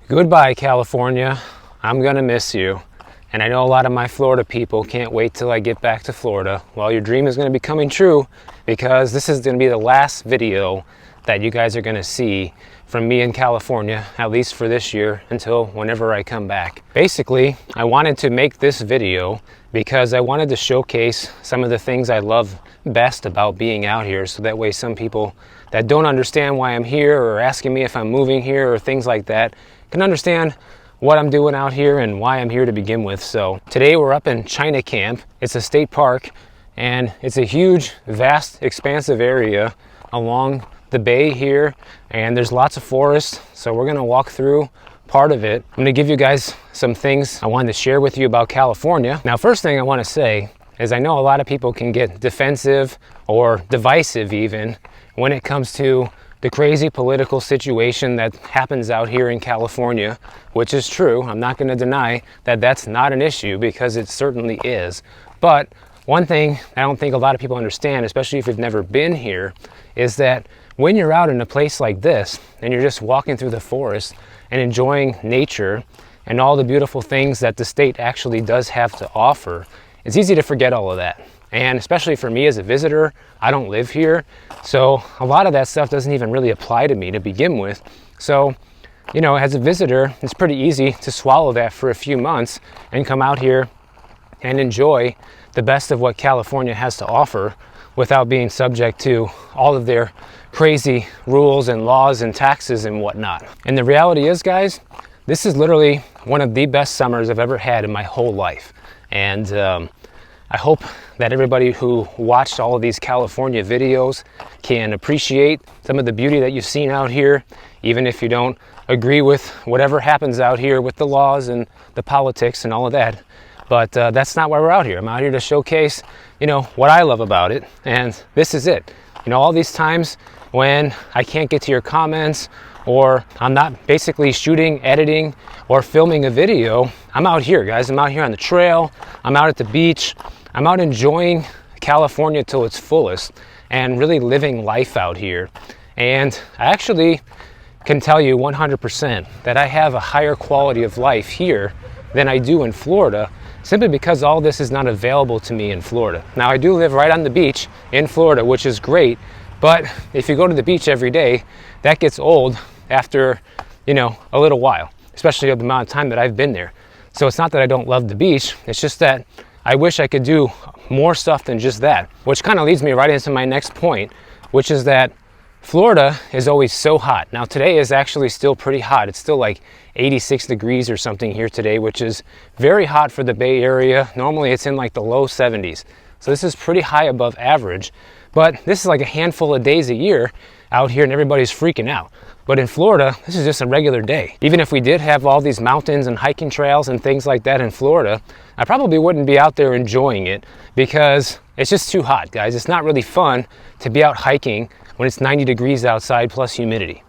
Goodbye, California. I'm gonna miss you. And I know a lot of my Florida people can't wait till I get back to Florida. Well, your dream is gonna be coming true because this is gonna be the last video that you guys are gonna see from me in California, at least for this year, until whenever I come back. Basically, I wanted to make this video because I wanted to showcase some of the things I love best about being out here, so that way some people that don't understand why I'm here or asking me if I'm moving here or things like that can understand what I'm doing out here and why I'm here to begin with. So today we're up in China Camp. It's a state park and it's a huge, vast, expansive area along the bay here, and there's lots of forest. So we're gonna walk through part of it. I'm gonna give you guys some things I wanted to share with you about California. Now, first thing I wanna say is I know a lot of people can get defensive or divisive even when it comes to the crazy political situation that happens out here in California, which is true. I'm not going to deny that that's not an issue, because it certainly is. But one thing I don't think a lot of people understand, especially if you've never been here, is that when you're out in a place like this and you're just walking through the forest and enjoying nature and all the beautiful things that the state actually does have to offer, it's easy to forget all of that. And especially for me as a visitor, I don't live here, so a lot of that stuff doesn't even really apply to me to begin with. So, you know, as a visitor, it's pretty easy to swallow that for a few months and come out here and enjoy the best of what California has to offer without being subject to all of their crazy rules and laws and taxes and whatnot. And the reality is, guys, this is literally one of the best summers I've ever had in my whole life. And I hope that everybody who watched all of these California videos can appreciate some of the beauty that you've seen out here, even if you don't agree with whatever happens out here with the laws and the politics and all of that. But that's not why we're out here. I'm out here to showcase, you know, what I love about it, and this is it. You know, all these times when I can't get to your comments, or I'm not basically shooting, editing, or filming a video, I'm out here, guys. I'm out here on the trail, I'm out at the beach, I'm out enjoying California to its fullest and really living life out here. And I actually can tell you 100% that I have a higher quality of life here than I do in Florida, simply because all this is not available to me in Florida. Now, I do live right on the beach in Florida, which is great, but if you go to the beach every day, that gets old after, you know, a little while, especially the amount of time that I've been there. So it's not that I don't love the beach, it's just that I wish I could do more stuff than just that, which kind of leads me right into my next point, which is that Florida is always so hot. Now, today is actually still pretty hot. It's still like 86 degrees or something here today, which is very hot for the Bay Area. Normally it's in like the low 70s. So this is pretty high above average, but this is like a handful of days a year out here and everybody's freaking out. But in Florida, this is just a regular day. Even if we did have all these mountains and hiking trails and things like that in Florida, I probably wouldn't be out there enjoying it because it's just too hot, guys. It's not really fun to be out hiking when it's 90 degrees outside plus humidity.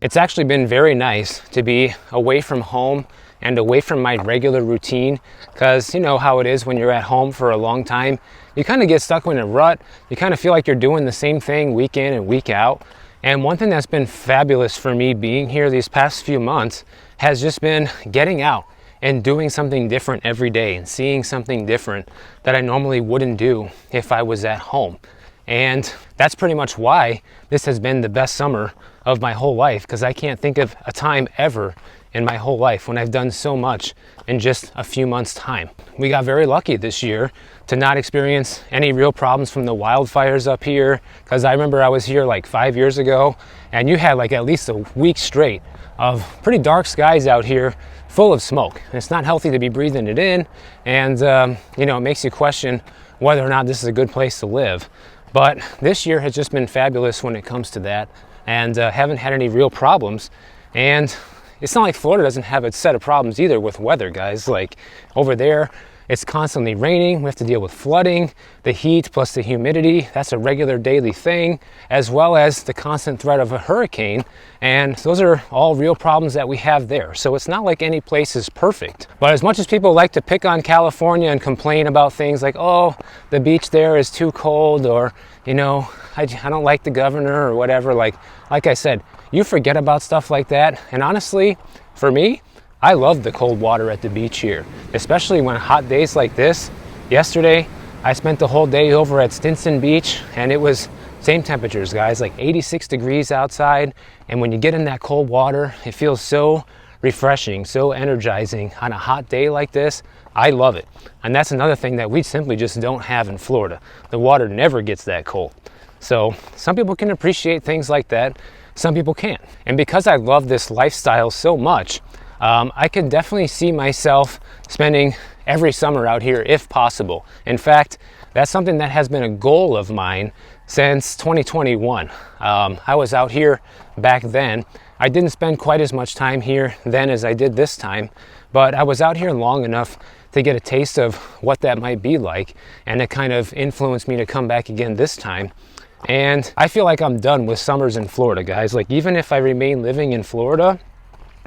It's actually been very nice to be away from home and away from my regular routine, because you know how it is when you're at home for a long time. You kind of get stuck in a rut. You kind of feel like you're doing the same thing week in and week out. And one thing that's been fabulous for me being here these past few months has just been getting out and doing something different every day and seeing something different that I normally wouldn't do if I was at home. And that's pretty much why this has been the best summer of my whole life, because I can't think of a time ever in my whole life when I've done so much in just a few months' time. We got very lucky this year to not experience any real problems from the wildfires up here, because I remember I was here like 5 years ago and you had like at least a week straight of pretty dark skies out here full of smoke. And it's not healthy to be breathing it in, and you know, it makes you question whether or not this is a good place to live. But this year has just been fabulous when it comes to that, and haven't had any real problems. And it's not like Florida doesn't have its set of problems either with weather, guys. Like over there It's constantly raining. We have to deal with flooding, the heat plus the humidity. That's a regular daily thing, as well as the constant threat of a hurricane. And those are all real problems that we have there. So it's not like any place is perfect. But as much as people like to pick on California and complain about things like, oh, the beach there is too cold, or, you know, I don't like the governor or whatever, like I said, you forget about stuff like that. And honestly, for me, I love the cold water at the beach here, especially when hot days like this. Yesterday, I spent the whole day over at Stinson Beach, and it was same temperatures, guys, like 86 degrees outside. And when you get in that cold water, it feels so refreshing, so energizing on a hot day like this. I love it. And that's another thing that we simply just don't have in Florida. The water never gets that cold. So some people can appreciate things like that. Some people can't. And because I love this lifestyle so much, I can definitely see myself spending every summer out here if possible. In fact, that's something that has been a goal of mine since 2021. I was out here back then. I didn't spend quite as much time here then as I did this time, but I was out here long enough to get a taste of what that might be like, and it kind of influenced me to come back again this time. And I feel like I'm done with summers in Florida, guys. Like, even if I remain living in Florida,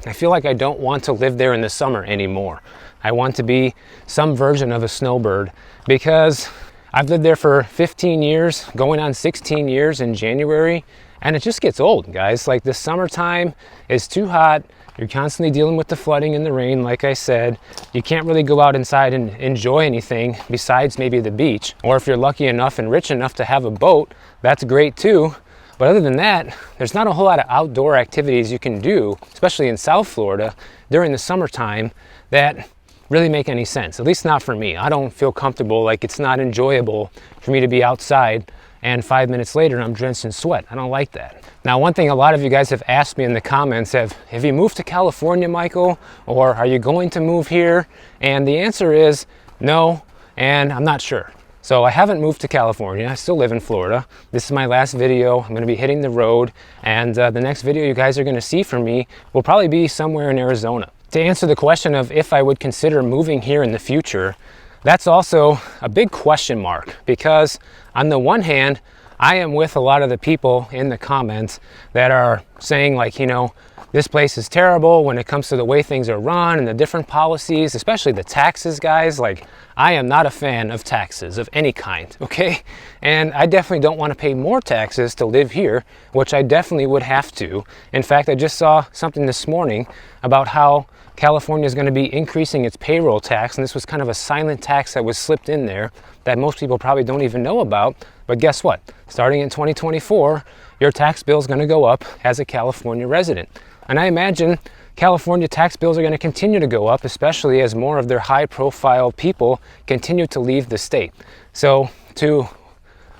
I feel like I don't want to live there in the summer anymore. I want to be some version of a snowbird, because I've lived there for 15 years, going on 16 years in January, and it just gets old, guys. Like, the summertime is too hot. You're constantly dealing with the flooding and the rain, like I said. You can't really go out inside and enjoy anything besides maybe the beach. Or if you're lucky enough and rich enough to have a boat, that's great too. But other than that, there's not a whole lot of outdoor activities you can do, especially in South Florida during the summertime, that really make any sense. At least not for me. I don't feel comfortable, like it's not enjoyable for me to be outside and 5 minutes later I'm drenched in sweat. I don't like that. Now, one thing a lot of you guys have asked me in the comments, have you moved to California, Michael? Or are you going to move here? And the answer is no, and I'm not sure. So I haven't moved to California. I still live in Florida. This is my last video. I'm gonna be hitting the road, and the next video you guys are gonna see from me will probably be somewhere in Arizona. To answer the question of if I would consider moving here in the future, that's also a big question mark, because on the one hand, I am with a lot of the people in the comments that are saying, like, you know, this place is terrible when it comes to the way things are run and the different policies, especially the taxes, guys. Like, I am not a fan of taxes of any kind, okay? And I definitely don't want to pay more taxes to live here, which I definitely would have to. In fact, I just saw something this morning about how California is going to be increasing its payroll tax, and this was kind of a silent tax that was slipped in there that most people probably don't even know about. But guess what? Starting in 2024, your tax bill is going to go up as a California resident. And I imagine California tax bills are going to continue to go up, especially as more of their high-profile people continue to leave the state. So to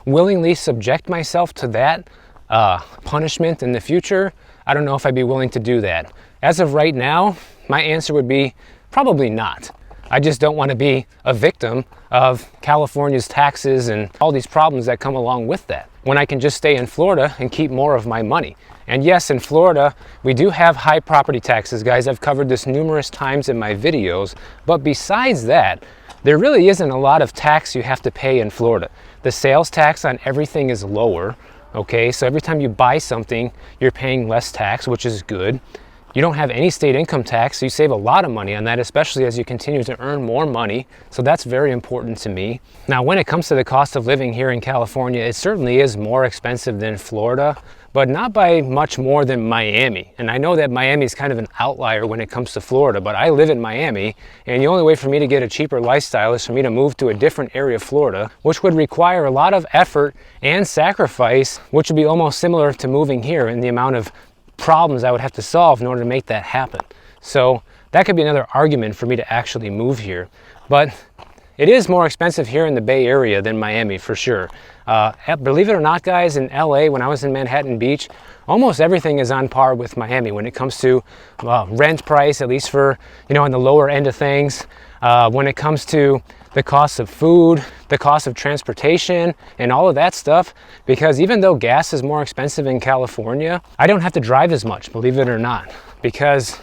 willingly subject myself to that punishment in the future, I don't know if I'd be willing to do that. As of right now, my answer would be probably not. I just don't want to be a victim of California's taxes and all these problems that come along with that, when I can just stay in Florida and keep more of my money. And yes, in Florida, we do have high property taxes, guys. I've covered this numerous times in my videos. But besides that, there really isn't a lot of tax you have to pay in Florida. The sales tax on everything is lower, okay? So every time you buy something, you're paying less tax, which is good. You don't have any state income tax, so you save a lot of money on that, especially as you continue to earn more money. So that's very important to me. Now, when it comes to the cost of living here in California, it certainly is more expensive than Florida, but not by much more than Miami. And I know that Miami is kind of an outlier when it comes to Florida, but I live in Miami, and the only way for me to get a cheaper lifestyle is for me to move to a different area of Florida, which would require a lot of effort and sacrifice, which would be almost similar to moving here in the amount of problems I would have to solve in order to make that happen. So that could be another argument for me to actually move here. But it is more expensive here in the Bay Area than Miami, for sure. Believe it or not, guys, in LA, when I was in Manhattan Beach, almost everything is on par with Miami when it comes to rent price, at least for, you know, on the lower end of things. When it comes to the cost of food, the cost of transportation, and all of that stuff, because even though gas is more expensive in California, I don't have to drive as much, believe it or not, because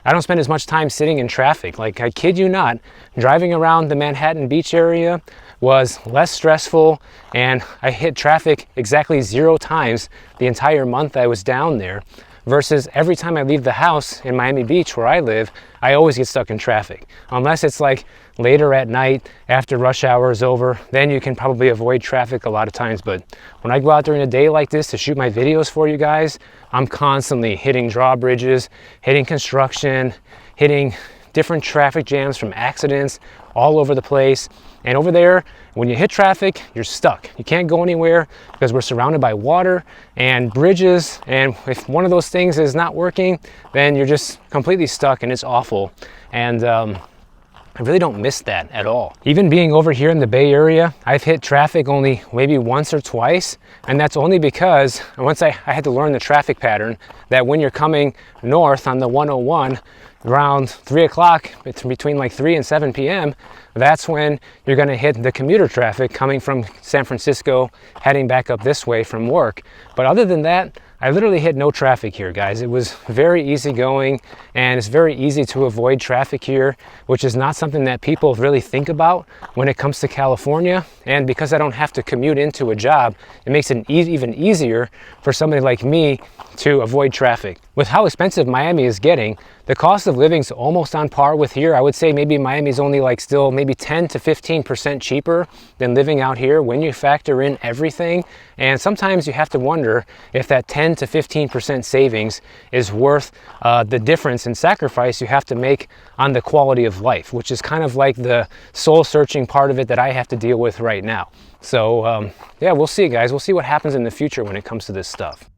I don't spend as much time sitting in traffic. Like, I kid you not, driving around the Manhattan Beach area was less stressful, and I hit traffic exactly 0 times the entire month I was down there, versus every time I leave the house in Miami Beach where I live, I always get stuck in traffic. Unless it's like later at night after rush hour is over, then you can probably avoid traffic a lot of times. But when I go out during a day like this to shoot my videos for you guys, I'm constantly hitting drawbridges, hitting construction, hitting different traffic jams from accidents all over the place. And over there, when you hit traffic, you're stuck. You can't go anywhere because we're surrounded by water and bridges. And if one of those things is not working, then you're just completely stuck, and it's awful. And I really don't miss that at all. Even being over here in the Bay Area, I've hit traffic only maybe once or twice. And that's only because once I had to learn the traffic pattern that when you're coming north on the 101, around 3 o'clock, between like 3 and 7 p.m., that's when you're going to hit the commuter traffic coming from San Francisco, heading back up this way from work. But other than that, I literally hit no traffic here, guys. It was very easy going, and it's very easy to avoid traffic here, which is not something that people really think about when it comes to California. And because I don't have to commute into a job, it makes it even easier for somebody like me to avoid traffic. With how expensive Miami is getting, the cost of living is almost on par with here. I would say maybe Miami's only like still maybe 10 to 15% cheaper than living out here when you factor in everything. And sometimes you have to wonder if that 10 to 15% savings is worth the difference and sacrifice you have to make on the quality of life, which is kind of like the soul searching part of it that I have to deal with right now. So yeah, we'll see, guys. We'll see what happens in the future when it comes to this stuff.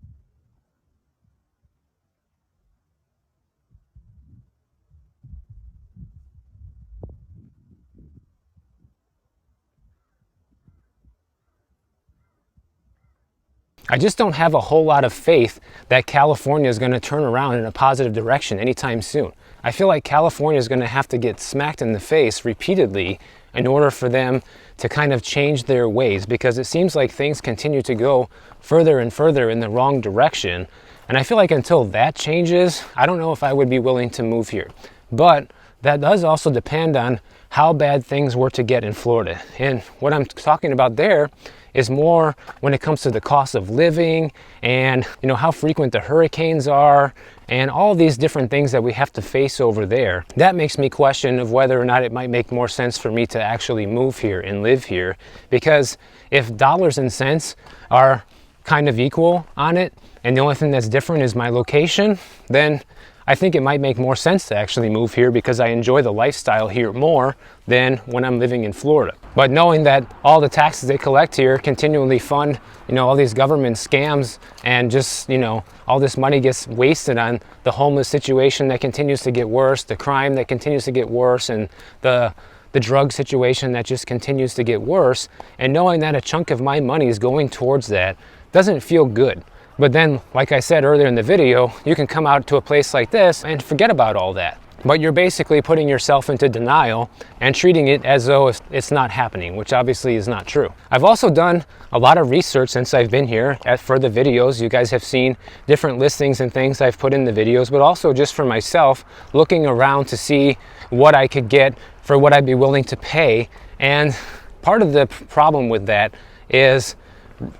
I just don't have a whole lot of faith that California is going to turn around in a positive direction anytime soon. I feel like California is going to have to get smacked in the face repeatedly in order for them to kind of change their ways, because it seems like things continue to go further and further in the wrong direction. And I feel like until that changes, I don't know if I would be willing to move here. But that does also depend on how bad things were to get in Florida. And what I'm talking about there is more when it comes to the cost of living and, you know, how frequent the hurricanes are and all these different things that we have to face over there. That makes me question of whether or not it might make more sense for me to actually move here and live here. Because if dollars and cents are kind of equal on it, and the only thing that's different is my location, then I think it might make more sense to actually move here because I enjoy the lifestyle here more than when I'm living in Florida. But knowing that all the taxes they collect here continually fund, you know, all these government scams, and just, you know, all this money gets wasted on the homeless situation that continues to get worse, the crime that continues to get worse, and the drug situation that just continues to get worse, and knowing that a chunk of my money is going towards that doesn't feel good. But then, like I said earlier in the video, you can come out to a place like this and forget about all that. But you're basically putting yourself into denial and treating it as though it's not happening, which obviously is not true. I've also done a lot of research since I've been here for the videos. You guys have seen different listings and things I've put in the videos, but also just for myself, looking around to see what I could get for what I'd be willing to pay. And part of the problem with that is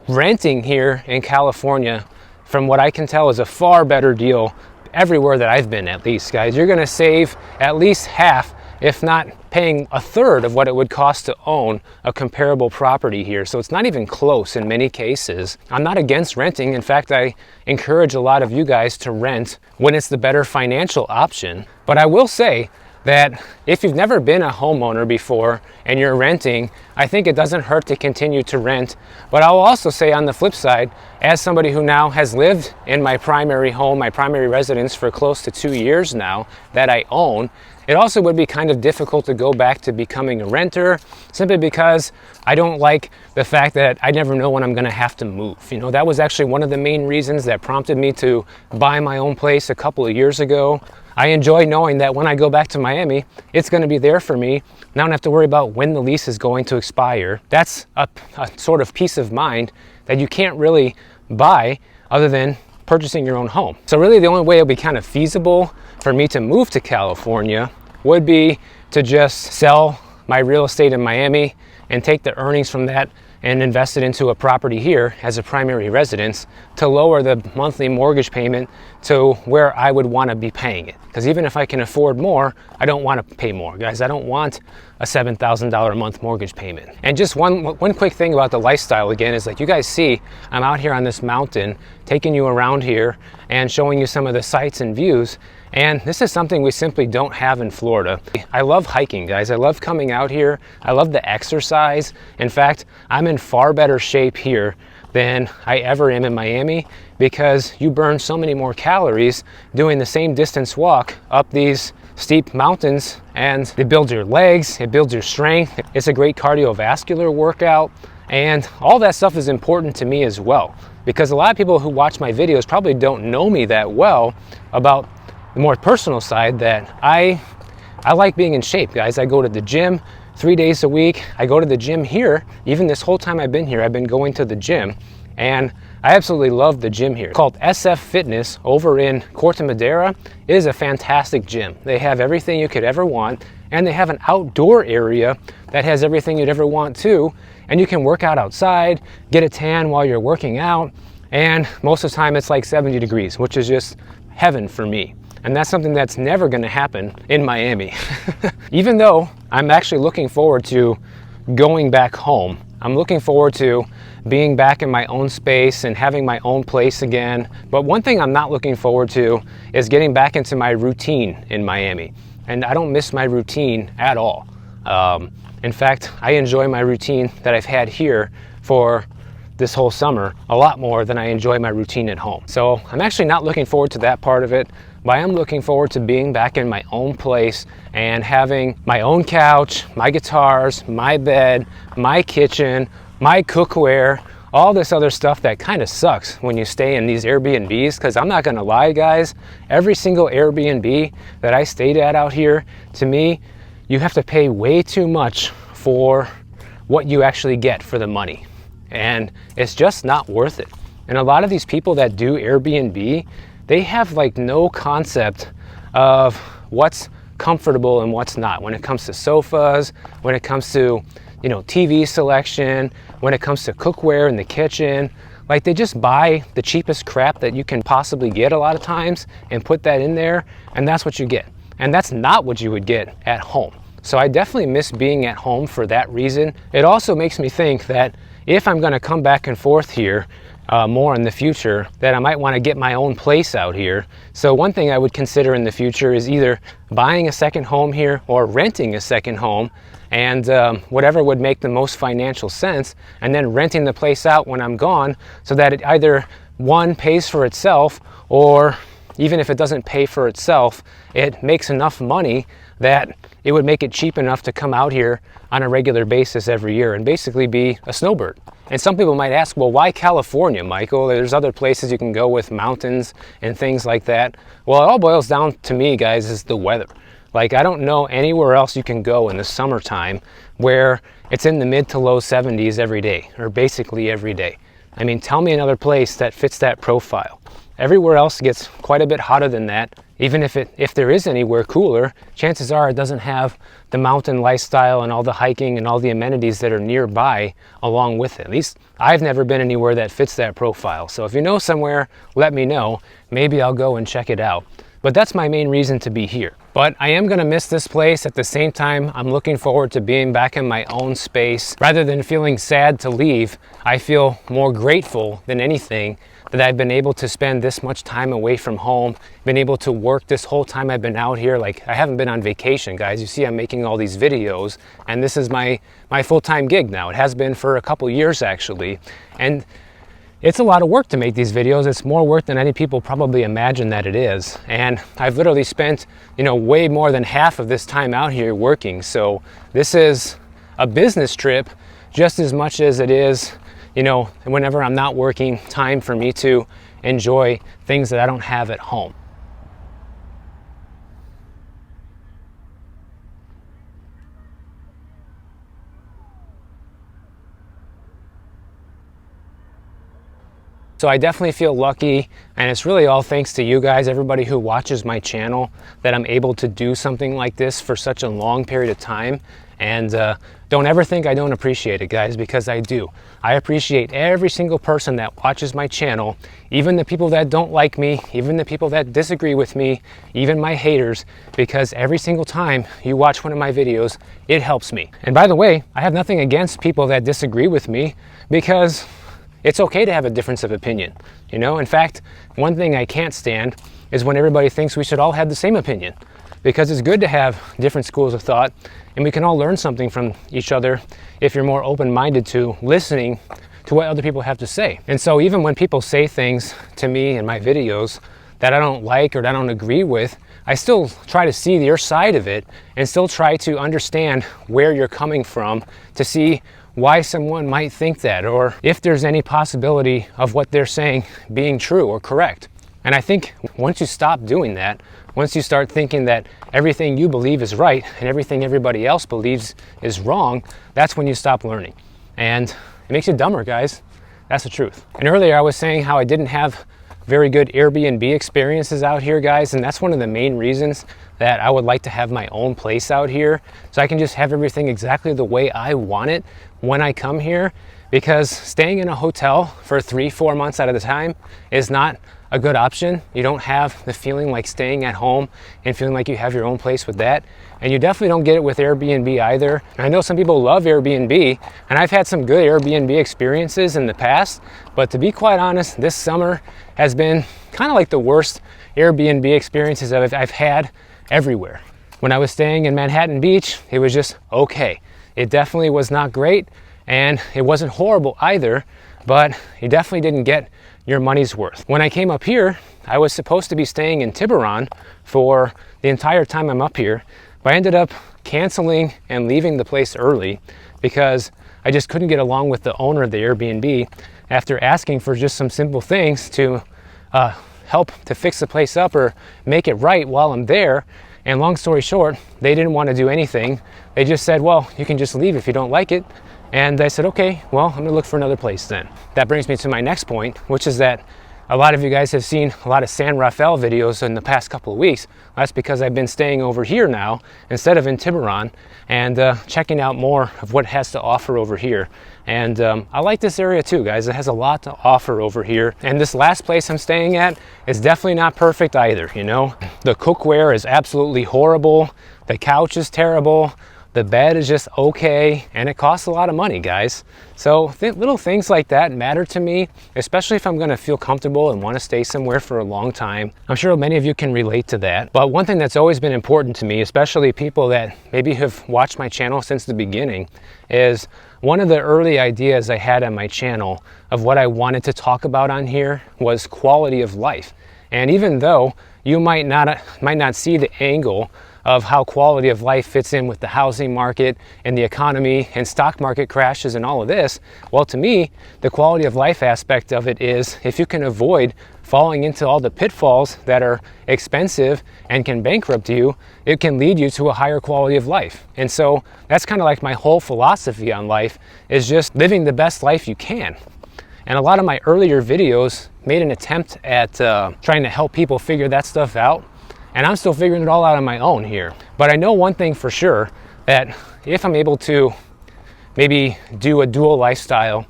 renting here in California, from what I can tell, is a far better deal everywhere that I've been, at least, guys. You're going to save at least half, if not paying a third of what it would cost to own a comparable property here. So it's not even close in many cases. I'm not against renting. In fact, I encourage a lot of you guys to rent when it's the better financial option. But I will say that if you've never been a homeowner before and you're renting, I think it doesn't hurt to continue to rent. But I'll also say, on the flip side, as somebody who now has lived in my primary home, my primary residence, for close to 2 years now that I own, it also would be kind of difficult to go back to becoming a renter, simply because I don't like the fact that I never know when I'm going to have to move. You know, that was actually one of the main reasons that prompted me to buy my own place a couple of years ago. I enjoy knowing that when I go back to Miami, it's going to be there for me. I don't have to worry about when the lease is going to expire. That's a sort of peace of mind that you can't really buy other than purchasing your own home. So really the only way it'll be kind of feasible for me to move to California would be to just sell my real estate in Miami and take the earnings from that and invest it into a property here as a primary residence to lower the monthly mortgage payment to where I would want to be paying it. Because even if I can afford more, I don't want to pay more, guys. I don't want a $7,000 a month mortgage payment. And just one quick thing about the lifestyle again is, like you guys see, I'm out here on this mountain taking you around here and showing you some of the sights and views. And this is something we simply don't have in Florida. I love hiking, guys. I love coming out here. I love the exercise. In fact, I'm in far better shape here than I ever am in Miami because you burn so many more calories doing the same distance walk up these steep mountains, and it builds your legs, it builds your strength. It's a great cardiovascular workout, and all that stuff is important to me as well, because a lot of people who watch my videos probably don't know me that well about the more personal side that I like being in shape, guys. I go to the gym 3 days a week. I go to the gym here. Even this whole time I've been here, I've been going to the gym, and I absolutely love the gym here. It's called SF Fitness over in Corte Madera. It is a fantastic gym. They have everything you could ever want, and they have an outdoor area that has everything you'd ever want too, and you can work out outside, get a tan while you're working out, and most of the time it's like 70 degrees, which is just heaven for me. And that's something that's never going to happen in Miami. Even though I'm actually looking forward to going back home. I'm looking forward to being back in my own space and having my own place again. But one thing I'm not looking forward to is getting back into my routine in Miami. And I don't miss my routine at all. In fact, I enjoy my routine that I've had here for this whole summer a lot more than I enjoy my routine at home. So I'm actually not looking forward to that part of it, but I am looking forward to being back in my own place and having my own couch, my guitars, my bed, my kitchen, my cookware, all this other stuff that kind of sucks when you stay in these Airbnbs. Because I'm not gonna lie, guys, every single Airbnb that I stayed at out here, to me, you have to pay way too much for what you actually get for the money. And it's just not worth it. And a lot of these people that do Airbnb, they have like no concept of what's comfortable and what's not when it comes to sofas, when it comes to, you know, TV selection, when it comes to cookware in the kitchen. Like, they just buy the cheapest crap that you can possibly get a lot of times and put that in there, and that's what you get. And that's not what you would get at home. So I definitely miss being at home for that reason. It also makes me think that if I'm gonna come back and forth here more in the future, that I might want to get my own place out here. So one thing I would consider in the future is either buying a second home here or renting a second home, and whatever would make the most financial sense, and then renting the place out when I'm gone, so that it either, one, pays for itself, or even if it doesn't pay for itself, it makes enough money that it would make it cheap enough to come out here on a regular basis every year and basically be a snowbird. And some people might ask, well, why California, Michael? There's other places you can go with mountains and things like that. Well, it all boils down to me, guys, is the weather. Like, I don't know anywhere else you can go in the summertime where it's in the mid to low 70s every day, or basically every day. I mean, tell me another place that fits that profile. Everywhere else gets quite a bit hotter than that. Even if there is anywhere cooler, chances are it doesn't have the mountain lifestyle and all the hiking and all the amenities that are nearby along with it. At least I've never been anywhere that fits that profile. So if you know somewhere, let me know. Maybe I'll go and check it out. But that's my main reason to be here. But I am gonna miss this place. At the same time, I'm looking forward to being back in my own space. Rather than feeling sad to leave, I feel more grateful than anything that I've been able to spend this much time away from home, been able to work this whole time I've been out here. Like, I haven't been on vacation, guys. You see I'm making all these videos, and this is my full-time gig now. It has been for a couple years, actually. And it's a lot of work to make these videos. It's more work than any people probably imagine that it is. And I've literally spent, you know, way more than half of this time out here working. So this is a business trip just as much as it is, you know, whenever I'm not working, time for me to enjoy things that I don't have at home. So I definitely feel lucky, and it's really all thanks to you guys, everybody who watches my channel, that I'm able to do something like this for such a long period of time. And don't ever think I don't appreciate it, guys, because I do. I appreciate every single person that watches my channel, even the people that don't like me, even the people that disagree with me, even my haters, because every single time you watch one of my videos, it helps me. And by the way, I have nothing against people that disagree with me, because it's okay to have a difference of opinion. You know, in fact, one thing I can't stand is when everybody thinks we should all have the same opinion, because it's good to have different schools of thought, and we can all learn something from each other if you're more open-minded to listening to what other people have to say. And so even when people say things to me in my videos that I don't like or that I don't agree with, I still try to see your side of it and still try to understand where you're coming from to see why someone might think that, or if there's any possibility of what they're saying being true or correct. And I think once you stop doing that, once you start thinking that everything you believe is right and everything everybody else believes is wrong, that's when you stop learning. And it makes you dumber, guys. That's the truth. And earlier I was saying how I didn't have very good Airbnb experiences out here, guys, and that's one of the main reasons that I would like to have my own place out here, so I can just have everything exactly the way I want it when I come here, because staying in a hotel for 3-4 months at a time is not a good option. You don't have the feeling like staying at home and feeling like you have your own place with that. And you definitely don't get it with Airbnb either. And I know some people love Airbnb, and I've had some good Airbnb experiences in the past, but to be quite honest, this summer has been kind of like the worst Airbnb experiences I've had everywhere. When I was staying in Manhattan Beach, it was just okay. It definitely was not great, and it wasn't horrible either, but you definitely didn't get your money's worth. When I came up here, I was supposed to be staying in Tiburon for the entire time I'm up here, but I ended up canceling and leaving the place early because I just couldn't get along with the owner of the Airbnb after asking for just some simple things to help to fix the place up or make it right while I'm there. And long story short, they didn't want to do anything. They just said, well, you can just leave if you don't like it. And I said, okay, well, I'm gonna look for another place then. That brings me to my next point, which is that a lot of you guys have seen a lot of San Rafael videos in the past couple of weeks. That's because I've been staying over here now instead of in Tiburon, and checking out more of what it has to offer over here. And I like this area too, guys. It has a lot to offer over here. And this last place I'm staying at is definitely not perfect either, you know? The cookware is absolutely horrible. The couch is terrible. The bed is just okay, and it costs a lot of money, guys. So little things like that matter to me, especially if I'm gonna feel comfortable and wanna stay somewhere for a long time. I'm sure many of you can relate to that. But one thing that's always been important to me, especially people that maybe have watched my channel since the beginning, is one of the early ideas I had on my channel of what I wanted to talk about on here was quality of life. And even though you might not see the angle of how quality of life fits in with the housing market and the economy and stock market crashes and all of this, well, to me, the quality of life aspect of it is if you can avoid falling into all the pitfalls that are expensive and can bankrupt you, it can lead you to a higher quality of life. And so that's kind of like my whole philosophy on life, is just living the best life you can. And a lot of my earlier videos made an attempt at trying to help people figure that stuff out. And I'm still figuring it all out on my own here. But I know one thing for sure, that if I'm able to maybe do a dual lifestyle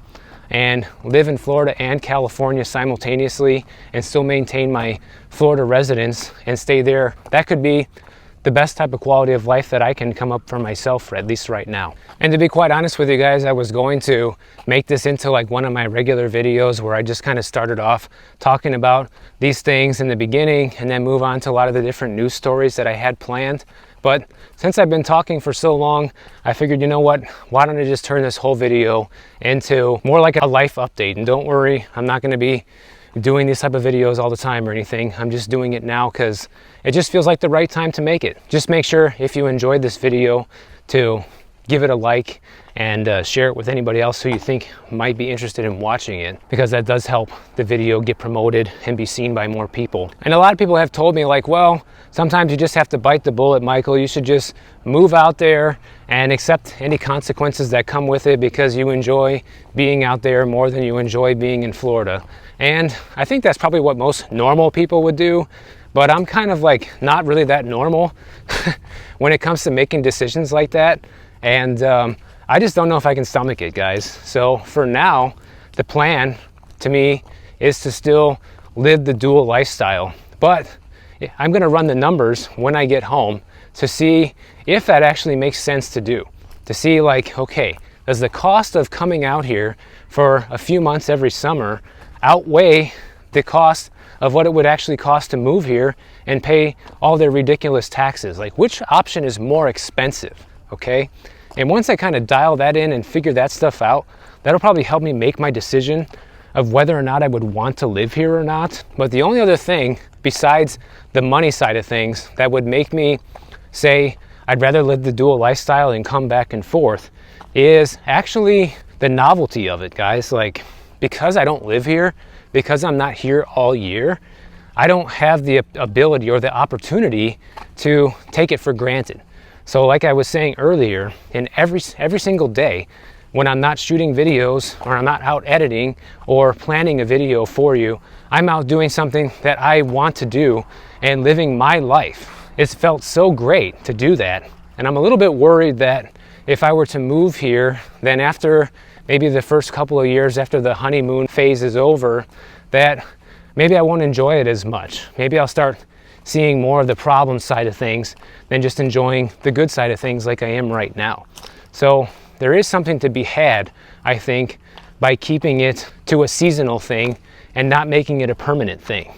and live in Florida and California simultaneously and still maintain my Florida residence and stay there, that could be the best type of quality of life that I can come up for myself, for at least right now. And to be quite honest with you guys, I was going to make this into like one of my regular videos where I just kind of started off talking about these things in the beginning and then move on to a lot of the different news stories that I had planned. But since I've been talking for so long, I figured, you know what, why don't I just turn this whole video into more like a life update? And don't worry, I'm not going to be doing these type of videos all the time or anything. I'm just doing it now because it just feels like the right time to make it. Just make sure if you enjoyed this video to give it a like and share it with anybody else who you think might be interested in watching it, because that does help the video get promoted and be seen by more people. And a lot of people have told me, like, well, sometimes you just have to bite the bullet, Michael. You should just move out there and accept any consequences that come with it because you enjoy being out there more than you enjoy being in Florida. And I think that's probably what most normal people would do, but I'm kind of like not really that normal when it comes to making decisions like that. And I just don't know if I can stomach it, guys. So for now, the plan to me is to still live the dual lifestyle, but I'm gonna run the numbers when I get home to see if that actually makes sense to do. To see, like, okay, does the cost of coming out here for a few months every summer outweigh the cost of what it would actually cost to move here and pay all their ridiculous taxes? Like, which option is more expensive, okay? And once I kind of dial that in and figure that stuff out, that'll probably help me make my decision of whether or not I would want to live here or not. But the only other thing besides the money side of things that would make me say I'd rather live the dual lifestyle and come back and forth is actually the novelty of it, guys. Like, because I don't live here, because I'm not here all year, I don't have the ability or the opportunity to take it for granted. So like I was saying earlier, in every single day, when I'm not shooting videos or I'm not out editing or planning a video for you, I'm out doing something that I want to do and living my life. It's felt so great to do that. And I'm a little bit worried that if I were to move here, then after maybe the first couple of years after the honeymoon phase is over, that maybe I won't enjoy it as much. Maybe I'll start seeing more of the problem side of things than just enjoying the good side of things like I am right now. So there is something to be had, I think, by keeping it to a seasonal thing and not making it a permanent thing.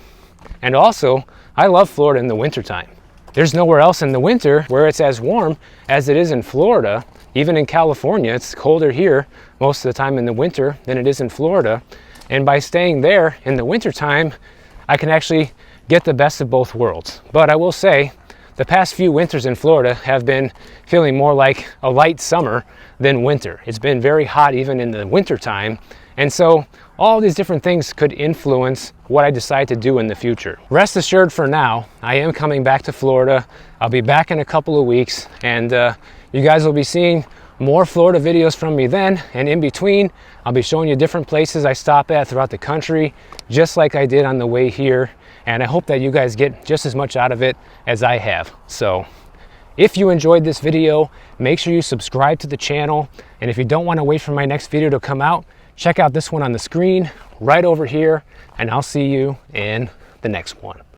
And also, I love Florida in the wintertime. There's nowhere else in the winter where it's as warm as it is in Florida. Even in California, it's colder here most of the time in the winter than it is in Florida. And by staying there in the wintertime, I can actually get the best of both worlds. But I will say, the past few winters in Florida have been feeling more like a light summer than winter. It's been very hot even in the winter time. And so all these different things could influence what I decide to do in the future. Rest assured, for now, I am coming back to Florida. I'll be back in a couple of weeks, and you guys will be seeing more Florida videos from me then. And in between, I'll be showing you different places I stop at throughout the country, just like I did on the way here. And I hope that you guys get just as much out of it as I have. So if you enjoyed this video, make sure you subscribe to the channel. And if you don't want to wait for my next video to come out, check out this one on the screen right over here, and I'll see you in the next one.